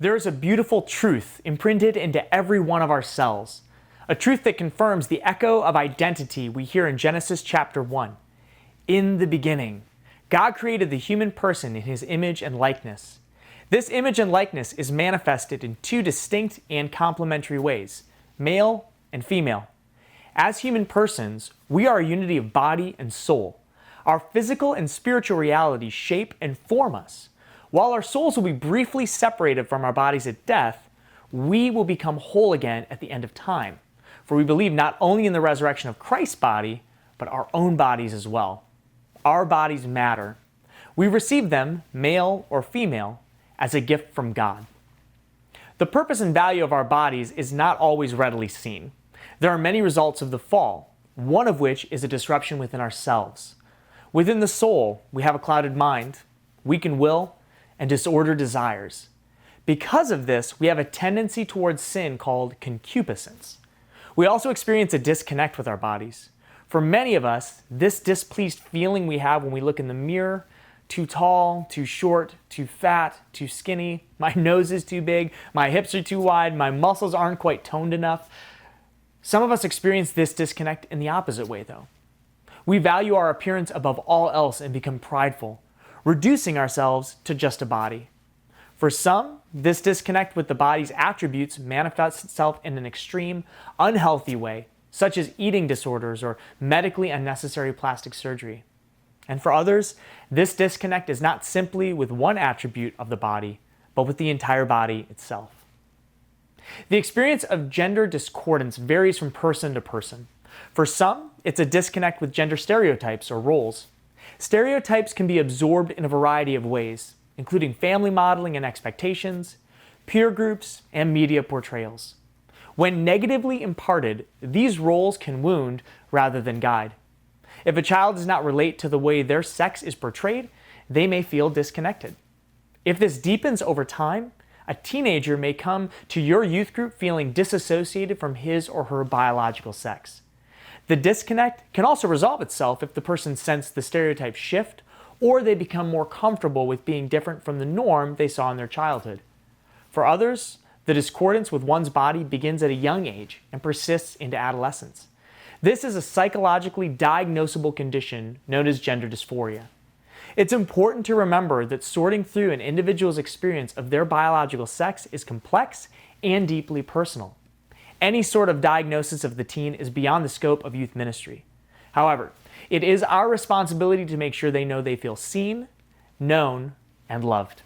There is a beautiful truth imprinted into every one of our cells, a truth that confirms the echo of identity we hear in Genesis chapter 1. In the beginning, God created the human person in his image and likeness. This image and likeness is manifested in two distinct and complementary ways, male and female. As human persons, we are a unity of body and soul. Our physical and spiritual realities shape and form us. While our souls will be briefly separated from our bodies at death, we will become whole again at the end of time. For we believe not only in the resurrection of Christ's body, but our own bodies as well. Our bodies matter. We receive them, male or female, as a gift from God. The purpose and value of our bodies is not always readily seen. There are many results of the fall, one of which is a disruption within ourselves. Within the soul, we have a clouded mind, weakened will, and disordered desires. Because of this, we have a tendency towards sin called concupiscence. We also experience a disconnect with our bodies. For many of us, this displeased feeling we have when we look in the mirror, too tall, too short, too fat, too skinny, my nose is too big, my hips are too wide, my muscles aren't quite toned enough. Some of us experience this disconnect in the opposite way, though. We value our appearance above all else and become prideful, reducing ourselves to just a body. For some, this disconnect with the body's attributes manifests itself in an extreme, unhealthy way, such as eating disorders or medically unnecessary plastic surgery. And for others, this disconnect is not simply with one attribute of the body, but with the entire body itself. The experience of gender discordance varies from person to person. For some, it's a disconnect with gender stereotypes or roles. Stereotypes can be absorbed in a variety of ways, including family modeling and expectations, peer groups, and media portrayals. When negatively imparted, these roles can wound rather than guide. If a child does not relate to the way their sex is portrayed, they may feel disconnected. If this deepens over time, a teenager may come to your youth group feeling disassociated from his or her biological sex. The disconnect can also resolve itself if the person senses the stereotype shift or they become more comfortable with being different from the norm they saw in their childhood. For others, the discordance with one's body begins at a young age and persists into adolescence. This is a psychologically diagnosable condition known as gender dysphoria. It's important to remember that sorting through an individual's experience of their biological sex is complex and deeply personal. Any sort of diagnosis of the teen is beyond the scope of youth ministry. However, it is our responsibility to make sure they know they feel seen, known, and loved.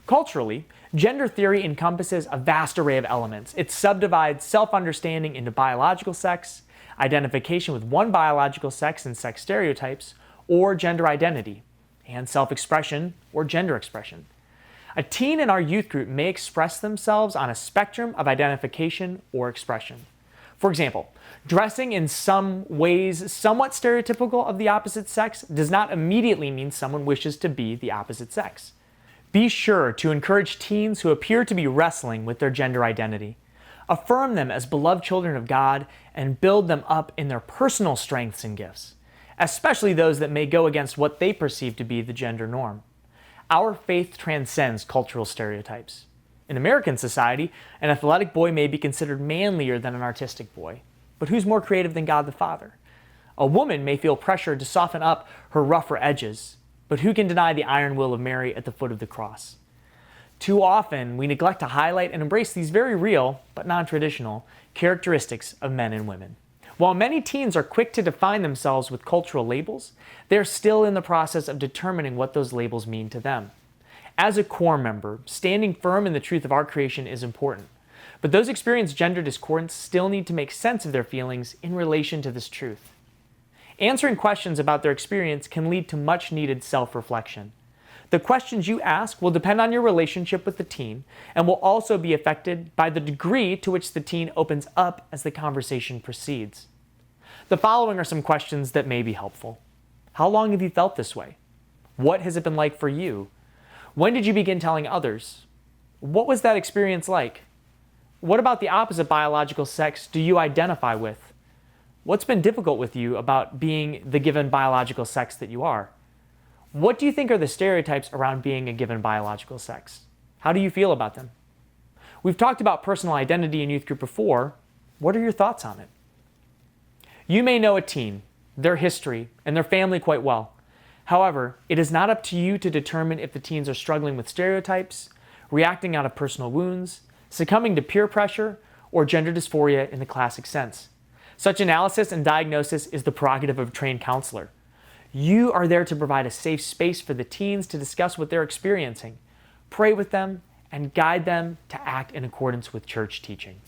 Culturally, gender theory encompasses a vast array of elements. It subdivides self-understanding into biological sex, identification with one biological sex and sex stereotypes, or gender identity, and self-expression or gender expression. A teen in our youth group may express themselves on a spectrum of identification or expression. For example, dressing in some ways somewhat stereotypical of the opposite sex does not immediately mean someone wishes to be the opposite sex. Be sure to encourage teens who appear to be wrestling with their gender identity. Affirm them as beloved children of God and build them up in their personal strengths and gifts, especially those that may go against what they perceive to be the gender norm. Our faith transcends cultural stereotypes. In American society, an athletic boy may be considered manlier than an artistic boy, but who's more creative than God the Father? A woman may feel pressured to soften up her rougher edges, but who can deny the iron will of Mary at the foot of the cross? Too often, we neglect to highlight and embrace these very real, but non-traditional, characteristics of men and women. While many teens are quick to define themselves with cultural labels, they're still in the process of determining what those labels mean to them. As a core member, standing firm in the truth of our creation is important, but those experiencing gender discordance still need to make sense of their feelings in relation to this truth. Answering questions about their experience can lead to much-needed self-reflection. The questions you ask will depend on your relationship with the teen and will also be affected by the degree to which the teen opens up as the conversation proceeds. The following are some questions that may be helpful. How long have you felt this way? What has it been like for you? When did you begin telling others? What was that experience like? What about the opposite biological sex do you identify with? What's been difficult with you about being the given biological sex that you are? What do you think are the stereotypes around being a given biological sex? How do you feel about them? We've talked about personal identity in youth group before. What are your thoughts on it? You may know a teen, their history, and their family quite well. However, it is not up to you to determine if the teens are struggling with stereotypes, reacting out of personal wounds, succumbing to peer pressure, or gender dysphoria in the classic sense. Such analysis and diagnosis is the prerogative of a trained counselor. You are there to provide a safe space for the teens to discuss what they're experiencing, pray with them, and guide them to act in accordance with church teaching.